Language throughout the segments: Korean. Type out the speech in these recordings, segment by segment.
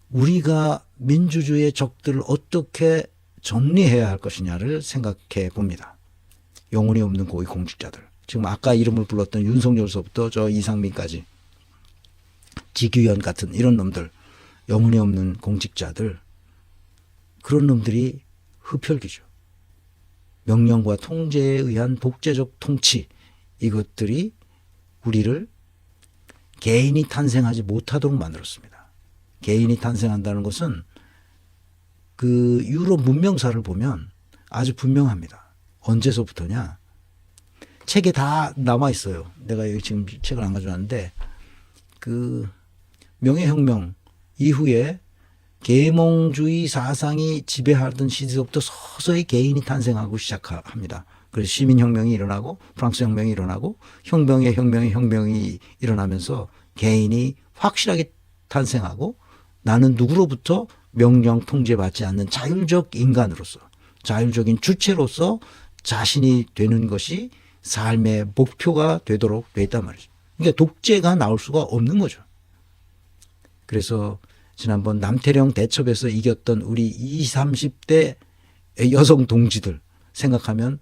우리가 민주주의의 적들을 어떻게 정리해야 할 것이냐를 생각해 봅니다. 영혼이 없는 고위 공직자들. 지금 아까 이름을 불렀던 윤석열서부터 저 이상민까지 지규현 같은 이런 놈들, 영혼이 없는 공직자들, 그런 놈들이 흡혈귀죠. 명령과 통제에 의한 독재적 통치, 이것들이 우리를 개인이 탄생하지 못하도록 만들었습니다. 개인이 탄생한다는 것은 그 유럽 문명사를 보면 아주 분명합니다. 언제서부터냐? 책에 다 남아 있어요. 내가 여기 지금 책을 안 가져왔는데 그 명예혁명 이후에 계몽주의 사상이 지배하던 시대부터 서서히 개인이 탄생하고 시작합니다. 그래서 시민혁명이 일어나고 프랑스 혁명이 일어나고 혁명이 일어나면서 개인이 확실하게 탄생하고 나는 누구로부터 명령 통제받지 않는 자율적 인간으로서 자율적인 주체로서 자신이 되는 것이 삶의 목표가 되도록 돼 있단 말이죠. 그러니까 독재가 나올 수가 없는 거죠. 그래서 지난번 남태령 대첩에서 이겼던 우리 20, 30대 여성 동지들 생각하면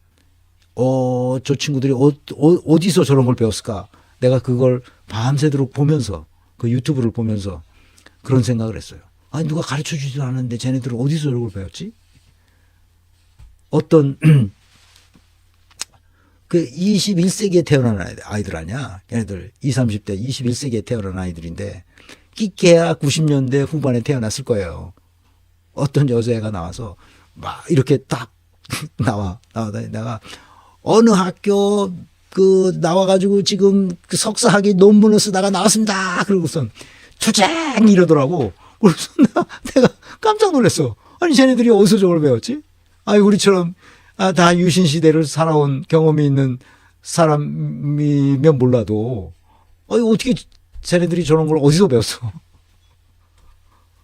저 친구들이 어디서 저런 걸 배웠을까? 내가 그걸 밤새도록 보면서 그 유튜브를 보면서 그런 생각을 했어요. 아니 누가 가르쳐 주지도 않았는데 쟤네들은 어디서 저런 걸 배웠지? 어떤 그 21세기에 태어난 아이들 아니야? 걔네들 20, 30대 21세기에 태어난 아이들인데 끼케야 90년대 후반에 태어났을 거예요. 어떤 여자애가 나와서 막 이렇게 딱 나와. 어느 학교 그 나와가지고 지금 그 석사학위 논문을 쓰다가 나왔습니다. 그러고선 투쟁 이러더라고. 그래서 내가 깜짝 놀랐어. 아니 쟤네들이 어디서 저걸 배웠지? 아니 우리처럼 다 유신 시대를 살아온 경험이 있는 사람이면 몰라도 어떻게 쟤네들이 저런 걸 어디서 배웠어?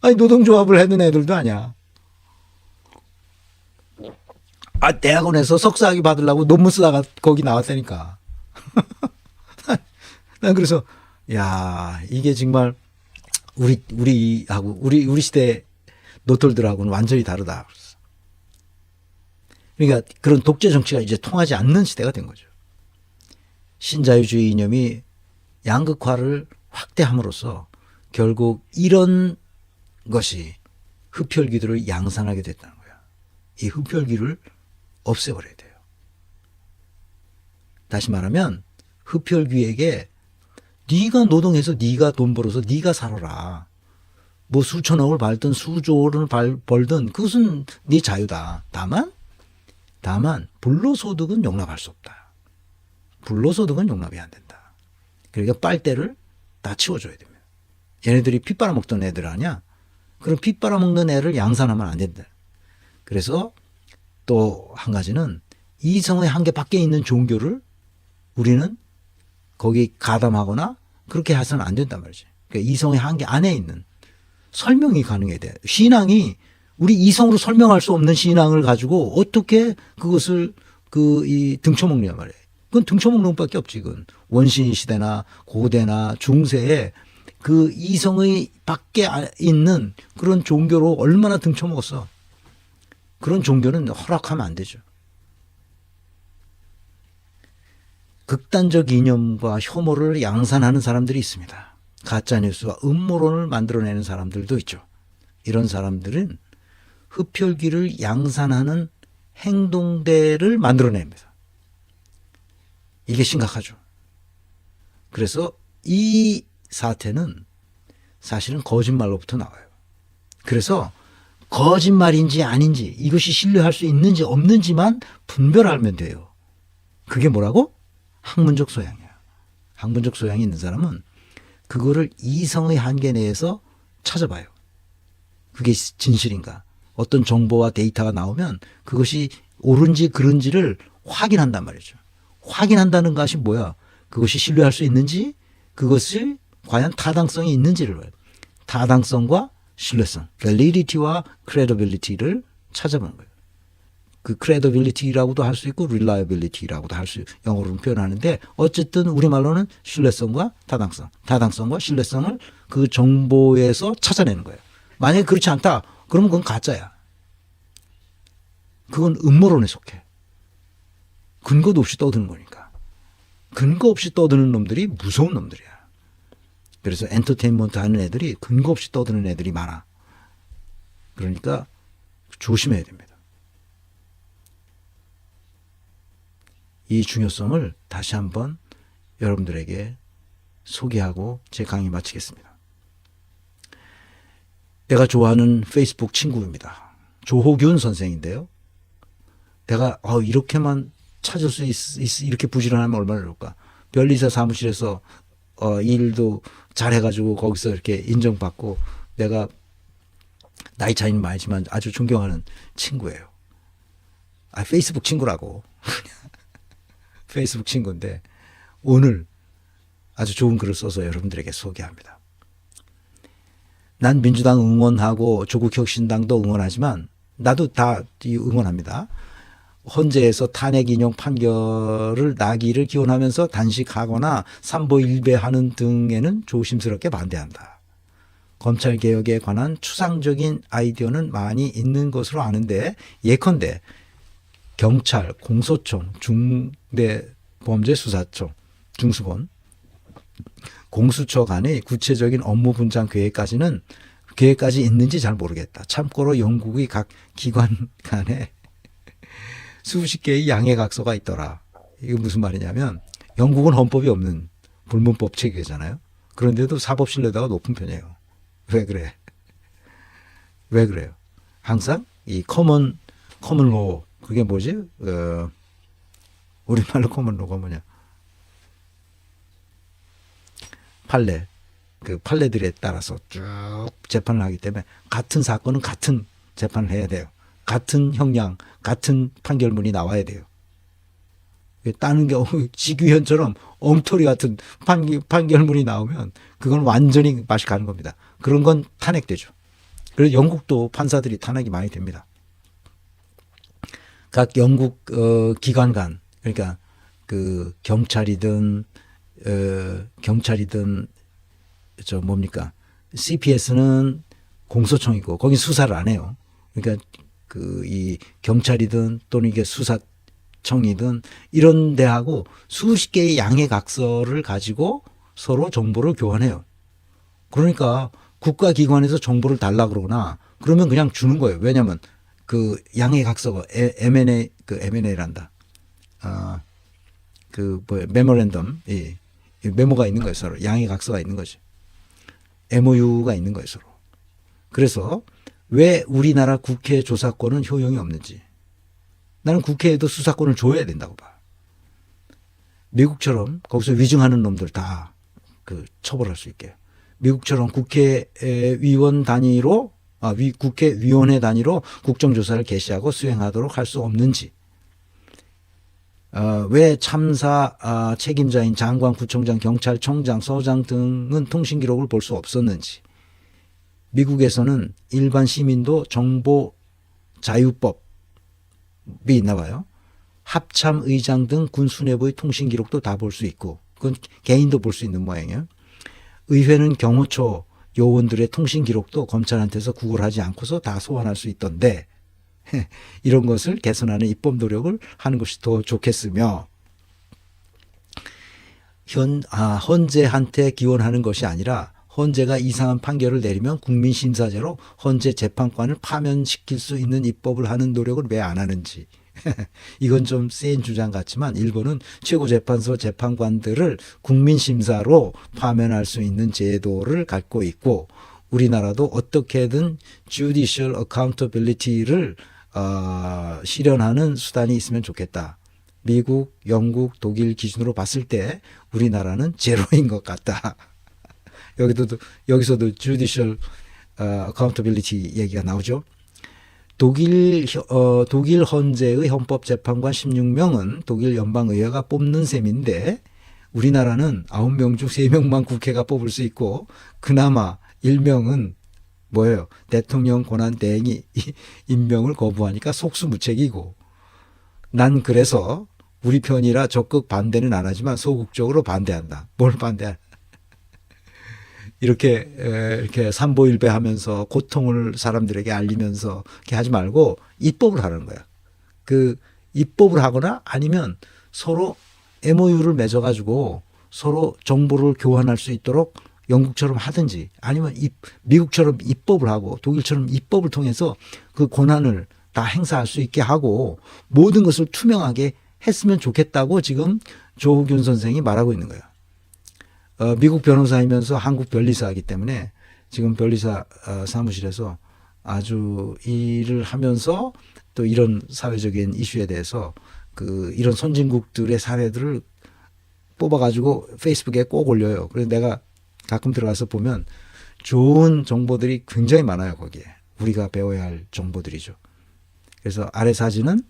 아니 노동조합을 했는 애들도 아니야. 대학원에서 석사학위 받으려고 논문 쓰다가 거기 나왔다니까. 난 그래서 야 이게 정말 우리 시대 노털들하고는 완전히 다르다. 그러니까 그런 독재 정치가 이제 통하지 않는 시대가 된 거죠. 신자유주의 이념이 양극화를 확대함으로써 결국 이런 것이 흡혈귀들을 양산하게 됐다는 거야. 이 흡혈귀를 없애버려야 돼요. 다시 말하면 흡혈귀에게 네가 노동해서 네가 돈 벌어서 네가 살아라. 뭐 수천억을 벌든 수조를 벌든 그것은 네 자유다. 다만 불로소득은 용납할 수 없다. 불로소득은 용납이 안 된다. 그러니까 빨대를 다 치워줘야 됩니다. 얘네들이 피 빨아먹던 애들 아니야? 그럼 피 빨아먹는 애를 양산하면 안 된다. 그래서 또 한 가지는 이성의 한계 밖에 있는 종교를 우리는 거기 가담하거나 그렇게 해서는 안 된단 말이지. 그러니까 이성의 한계 안에 있는 설명이 가능해야 돼. 신앙이 우리 이성으로 설명할 수 없는 신앙을 가지고 어떻게 그것을 등쳐먹냐 말이에요. 그건 등쳐먹는 것밖에 없지. 그건 원신 시대나 고대나 중세에 그 이성의 밖에 있는 그런 종교로 얼마나 등쳐먹었어. 그런 종교는 허락하면 안 되죠. 극단적 이념과 혐오를 양산하는 사람들이 있습니다. 가짜뉴스와 음모론을 만들어내는 사람들도 있죠. 이런 사람들은 흡혈귀를 양산하는 행동대를 만들어냅니다. 이게 심각하죠. 그래서 이 사태는 사실은 거짓말로부터 나와요. 그래서 거짓말인지 아닌지 이것이 신뢰할 수 있는지 없는지만 분별하면 돼요. 그게 뭐라고? 학문적 소양이야. 학문적 소양이 있는 사람은 그거를 이성의 한계 내에서 찾아봐요. 그게 진실인가? 어떤 정보와 데이터가 나오면 그것이 옳은지 그른지를 확인한단 말이죠. 확인한다는 것이 뭐야? 그것이 신뢰할 수 있는지 그것이 과연 타당성이 있는지를 봐요. 타당성과 신뢰성, validity와 credibility를 찾아보는 거예요. 그 credibility라고도 할 수 있고 reliability라고도 할 수 영어로는 표현하는데 어쨌든 우리말로는 신뢰성과 타당성과 신뢰성을 그 정보에서 찾아내는 거예요. 만약에 그렇지 않다. 그러면 그건 가짜야. 그건 음모론에 속해. 근거도 없이 떠드는 거니까. 근거 없이 떠드는 놈들이 무서운 놈들이야. 그래서 엔터테인먼트 하는 애들이 근거 없이 떠드는 애들이 많아. 그러니까 조심해야 됩니다. 이 중요성을 다시 한번 여러분들에게 소개하고 제 강의 마치겠습니다. 내가 좋아하는 페이스북 친구입니다. 조호균 선생인데요. 내가 이렇게만 찾을 수 이렇게 부지런하면 얼마나 좋을까. 변리사 사무실에서 일도 잘해가지고 거기서 이렇게 인정받고 내가 나이 차이는 많지만 아주 존경하는 친구예요. 페이스북 친구라고. 페이스북 친구인데 오늘 아주 좋은 글을 써서 여러분들에게 소개합니다. 난 민주당 응원하고 조국혁신당도 응원하지만 나도 다 응원합니다. 헌재에서 탄핵 인용 판결을 나기를 기원하면서 단식하거나 삼보일배하는 등에는 조심스럽게 반대한다. 검찰개혁에 관한 추상적인 아이디어는 많이 있는 것으로 아는데 예컨대 경찰, 공소청, 중대범죄수사청, 중수본, 공수처 간의 구체적인 업무 분장 계획까지 있는지 잘 모르겠다. 참고로 영국의 각 기관 간에 수십 개의 양해각서가 있더라. 이게 무슨 말이냐면 영국은 헌법이 없는 불문법 체계잖아요. 그런데도 사법 신뢰도가 높은 편이에요. 왜 그래? 왜 그래요? 항상 이 커먼로 그게 뭐지? 우리말로 커먼로가 뭐냐? 판례. 그 판례들에 따라서 쭉 재판을 하기 때문에 같은 사건은 같은 재판을 해야 돼요. 같은 형량, 같은 판결문이 나와야 돼요. 다른 경우 지규현처럼 엉터리 같은 판결문이 나오면 그건 완전히 맛이 가는 겁니다. 그런 건 탄핵되죠. 그래서 영국도 판사들이 탄핵이 많이 됩니다. 각 영국 기관 간 그러니까 그 경찰이든 CPS는 공소청이고 거기 수사를 안 해요. 그러니까 이 경찰이든 또는 이게 수사청이든 이런 데하고 수십 개의 양해각서를 가지고 서로 정보를 교환해요. 그러니까 국가기관에서 정보를 달라 그러거나 그러면 그냥 주는 거예요. 왜냐하면 그 양해각서가 M&A란다. 메모랜덤, 메모가 있는 거예요. 서로 양해각서가 있는 거지. MOU가 있는 거예요. 서로. 그래서 왜 우리나라 국회 조사권은 효용이 없는지. 나는 국회에도 수사권을 줘야 된다고 봐. 미국처럼 거기서 위증하는 놈들 다 처벌할 수 있게. 미국처럼 국회의원 단위로 국회위원회 단위로 국정조사를 개시하고 수행하도록 할 수 없는지. 왜 참사 책임자인 장관, 구청장, 경찰청장, 서장 등은 통신기록을 볼 수 없었는지. 미국에서는 일반 시민도 정보 자유법이 있나 봐요. 합참의장 등 군 수뇌부의 통신기록도 다 볼 수 있고 그건 개인도 볼 수 있는 모양이에요. 의회는 경호처 요원들의 통신기록도 검찰한테서 구걸하지 않고서 다 소환할 수 있던데 이런 것을 개선하는 입법 노력을 하는 것이 더 좋겠으며 헌재한테 기원하는 것이 아니라 헌재가 이상한 판결을 내리면 국민심사제로 헌재 재판관을 파면시킬 수 있는 입법을 하는 노력을 왜 안 하는지. 이건 좀 센 주장 같지만 일본은 최고재판소 재판관들을 국민심사로 파면할 수 있는 제도를 갖고 있고 우리나라도 어떻게든 judicial accountability를 실현하는 수단이 있으면 좋겠다. 미국, 영국, 독일 기준으로 봤을 때 우리나라는 제로인 것 같다. 여기서도 judicial accountability 얘기가 나오죠. 독일 헌재의 헌법재판관 16명은 독일 연방의회가 뽑는 셈인데 우리나라는 9명 중 3명만 국회가 뽑을 수 있고 그나마 1명은 뭐예요? 대통령 권한 대행이 임명을 거부하니까 속수무책이고 난 그래서 우리 편이라 적극 반대는 안 하지만 소극적으로 반대한다. 뭘 반대한다? 이렇게 삼보일배하면서 고통을 사람들에게 알리면서 이렇게 하지 말고 입법을 하는 거야. 그 입법을 하거나 아니면 서로 MOU를 맺어가지고 서로 정보를 교환할 수 있도록 영국처럼 하든지 아니면 미국처럼 입법을 하고 독일처럼 입법을 통해서 그 권한을 다 행사할 수 있게 하고 모든 것을 투명하게 했으면 좋겠다고 지금 조욱윤 선생이 말하고 있는 거예요. 미국 변호사이면서 한국 변리사이기 때문에 지금 변리사 사무실에서 아주 일을 하면서 또 이런 사회적인 이슈에 대해서 이런 선진국들의 사례들을 뽑아가지고 페이스북에 꼭 올려요. 그래서 내가 가끔 들어가서 보면 좋은 정보들이 굉장히 많아요. 거기에 우리가 배워야 할 정보들이죠. 그래서 아래 사진은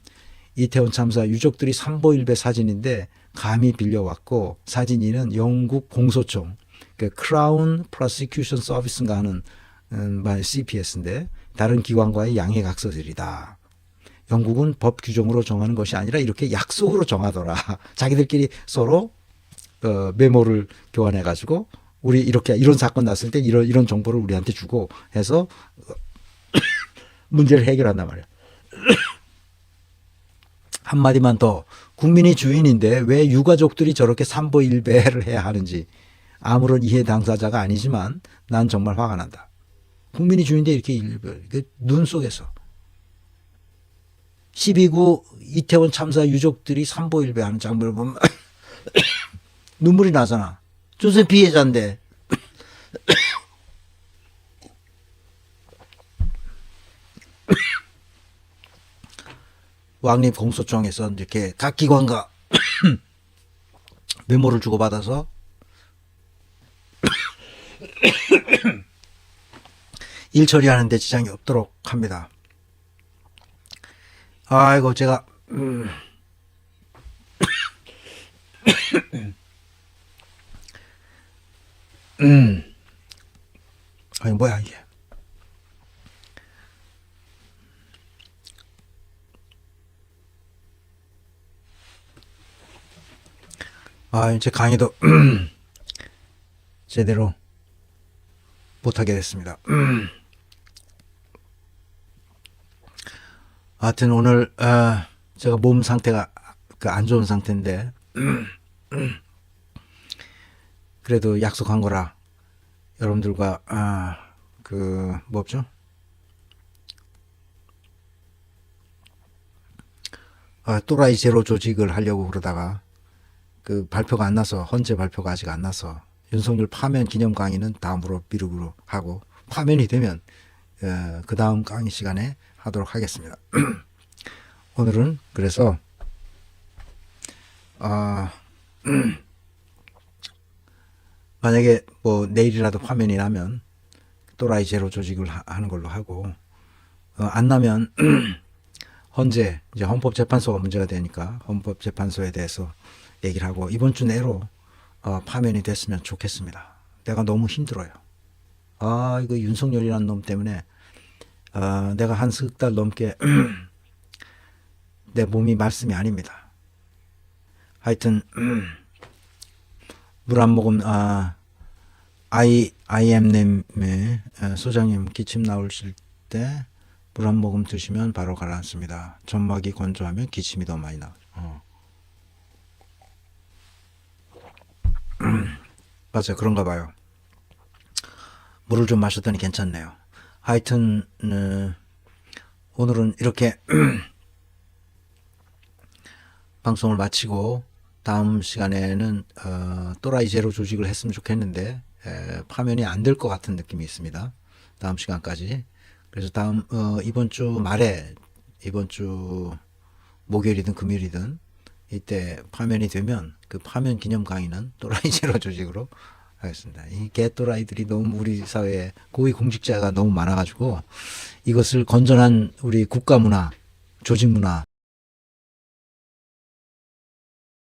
이태원 참사 유족들이 삼보일배 사진인데 감히 빌려왔고 사진 2는 영국 공소청 크라운 프로시큐션 서비스인가 하는 CPS인데 다른 기관과의 양해각서들이다. 영국은 법 규정으로 정하는 것이 아니라 이렇게 약속으로 정하더라. 자기들끼리 서로 메모를 교환해 가지고 우리 이렇게 이런 사건 났을 때 이런 정보를 우리한테 주고 해서 문제를 해결한단 말이야. 한마디만 더 국민이 주인인데 왜 유가족들이 저렇게 삼보일배를 해야 하는지 아무런 이해 당사자가 아니지만 난 정말 화가 난다. 국민이 주인인데 이렇게 눈 속에서 12구 이태원 참사 유족들이 삼보일배하는 장면을 보면 눈물이 나잖아. 조세 피해자인데. 왕립 공소청에서 이렇게 각 기관과 메모를 주고받아서 일 처리하는 데 지장이 없도록 합니다. 아이고 제가 아니 뭐야 이게. 이제 강의도 제대로 못하게 됐습니다. 하여튼 오늘 제가 몸 상태가 안 좋은 상태인데 그래도 약속한 거라 여러분들과 뭐죠? 또라이 제로 조직을 하려고 그러다가 발표가 안 나서 헌재 발표가 아직 안 나서 윤석열 파면 기념 강의는 다음으로 미루기로 하고 파면이 되면 그 다음 강의 시간에 하도록 하겠습니다. 오늘은 그래서 만약에 뭐 내일이라도 파면이 나면 또라이 제로 조직을 하는 걸로 하고 안 나면 헌재 이제 헌법재판소가 문제가 되니까 헌법재판소에 대해서 얘기를 하고 이번 주 내로 파면이 됐으면 좋겠습니다. 내가 너무 힘들어요. 이거 윤석열이라는 놈 때문에 내가 한 석 달 넘게 내 몸이 말씀이 아닙니다. 하여튼 물 한 모금 IM님의 소장님 기침 나오실 때 물 한 모금 드시면 바로 가라앉습니다. 점막이 건조하면 기침이 더 많이 나오죠. 맞아요. 그런가 봐요. 물을 좀 마셨더니 괜찮네요. 하여튼 오늘은 이렇게 방송을 마치고 다음 시간에는 또라이 제로 조직을 했으면 좋겠는데 파면이 안 될 것 같은 느낌이 있습니다. 다음 시간까지. 그래서 이번 주 말에 이번 주 목요일이든 금요일이든 이때 파면이 되면 그 파면 기념 강의는 또라이 제로 조직으로 하겠습니다. 이 개또라이들이 너무 우리 사회에 고위 공직자가 너무 많아가지고 이것을 건전한 우리 국가 문화, 조직 문화